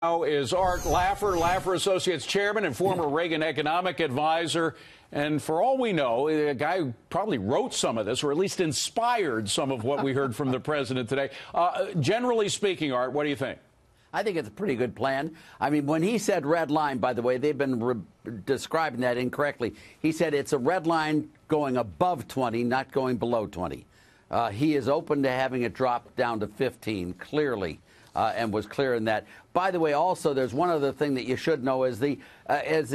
Now is Art Laffer, Laffer Associates Chairman and former Reagan economic advisor. And for all we know, a guy who probably wrote some of this, or at least inspired some of what we heard from the president today. Generally speaking, Art, what do you think? I think it's a pretty good plan. I mean, when he said red line, by the way, they've been describing that incorrectly. He said it's a red line going above 20, not going below 20. He is open to having it drop down to 15, clearly, and was clear in that. By the way, also, there's one other thing that you should know is the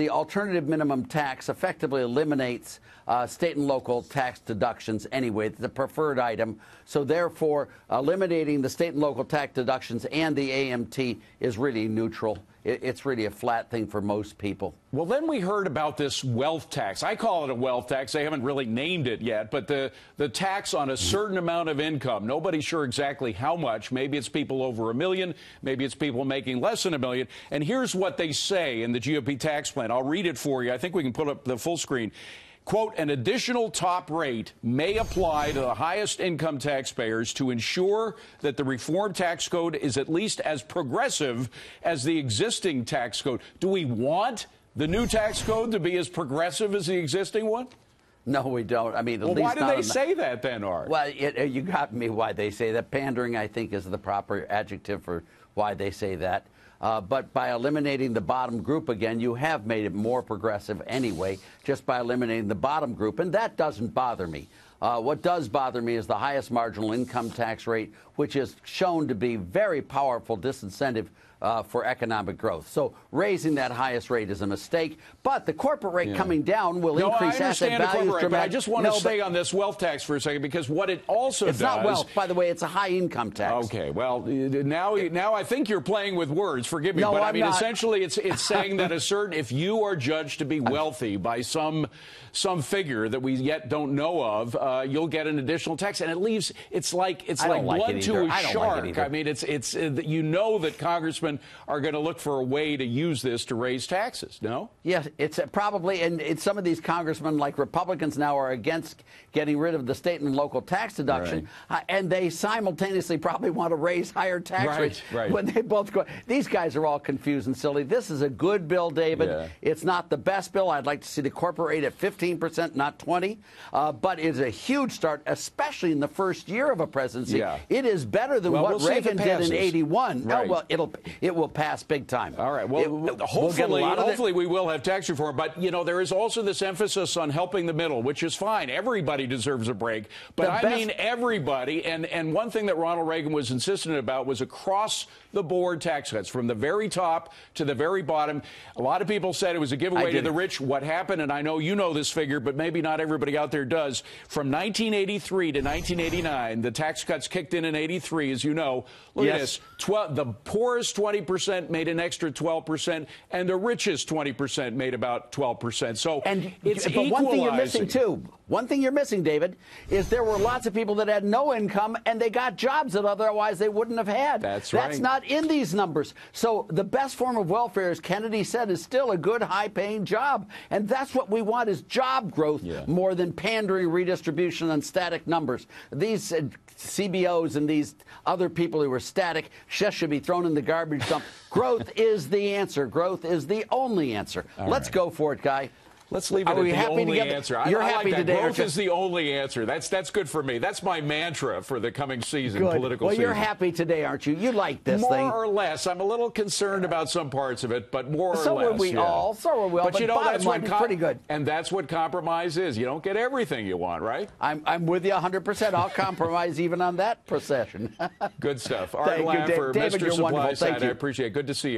alternative minimum tax effectively eliminates state and local tax deductions anyway. It's the preferred item. So therefore, eliminating the state and local tax deductions and the AMT is really neutral. It's really a flat thing for most people. Well, then we heard about this wealth tax. I call it a wealth tax. They haven't really named it yet, but the tax on a certain amount of income. Nobody's sure exactly how much. Maybe it's people over $1 million. Maybe it's people making less than $1 million. And here's what they say in the GOP tax plan. I'll read it for you. I think we can put up the full screen. Quote, an additional top rate may apply to the highest income taxpayers to ensure that the reform tax code is at least as progressive as the existing tax code. Do we want the new tax code to be as progressive as the existing one? No, we don't. I mean, well, why do they say that then, Art? Well, you got me why they say that. Pandering, I think, is the proper adjective for why they say that. But by eliminating the bottom group again, you have made it more progressive anyway, just by eliminating the bottom group. And that doesn't bother me. What does bother me is the highest marginal income tax rate, which is shown to be very powerful disincentive for economic growth. So raising that highest rate is a mistake. But the corporate rate coming down will increase asset values dramatically. But I just want to stay on this wealth tax for a second, because what it also does... It's not wealth, by the way. It's a high income tax. Okay, well, now I think you're playing with words. Forgive me, no, but I mean, essentially, it's saying that if you are judged to be wealthy by some figure that we yet don't know of, you'll get an additional tax, and it's like blood to a shark. I mean, it's you know that congressmen are going to look for a way to use this to raise taxes. No? Yes, it's probably, and some of these congressmen, like Republicans now, are against getting rid of the state and local tax deduction, and they simultaneously probably want to raise higher tax rates when they both go. These guys are all confused and silly. This is a good bill, David. Yeah. It's not the best bill. I'd like to see the corporate rate at 15%, not 20%, but it's a huge start, especially in the first year of a presidency. Yeah. It is better than what Reagan did in '81. Right. Oh, well, it will pass big time. All right. Well, hopefully we will have tax reform. But, you know, there is also this emphasis on helping the middle, which is fine. Everybody deserves a break. But I mean everybody. And one thing that Ronald Reagan was insistent about was across-the-board tax cuts, from the very top to the very bottom. A lot of people said it was a giveaway to the rich. What happened, and I know you know this figure, but maybe not everybody out there does, from 1983 to 1989, the tax cuts kicked in '83, as you know. Look at this. The poorest 20% made an extra 12%, and the richest 20% made about 12%. So it's equalizing. But one thing you're missing, too, one thing you're missing, David, is there were lots of people that had no income, and they got jobs that otherwise they wouldn't have had. That's right. That's not in these numbers. So the best form of welfare, as Kennedy said, is still a good, high-paying job. And that's what we want, is job growth more than pandering, redistribution, and static numbers. These CBOs and these other people who are static just should be thrown in the garbage dump. Growth is the answer. Growth is the only answer. Let's go for it, Guy. Let's leave it at the only answer. You're happy today. Growth is the only answer. That's good for me. That's my mantra for the coming season, political season. Well, you're happy today, aren't you? You like this thing. More or less. I'm a little concerned about some parts of it, but more or less. So are we all. So are we all. But you know, that's what pretty good. And that's what compromise is. You don't get everything you want, right? I'm with you 100%. I'll compromise even on that procession. Good stuff. Art Laffer, Mr. Supply Side. I appreciate it. Good to see you.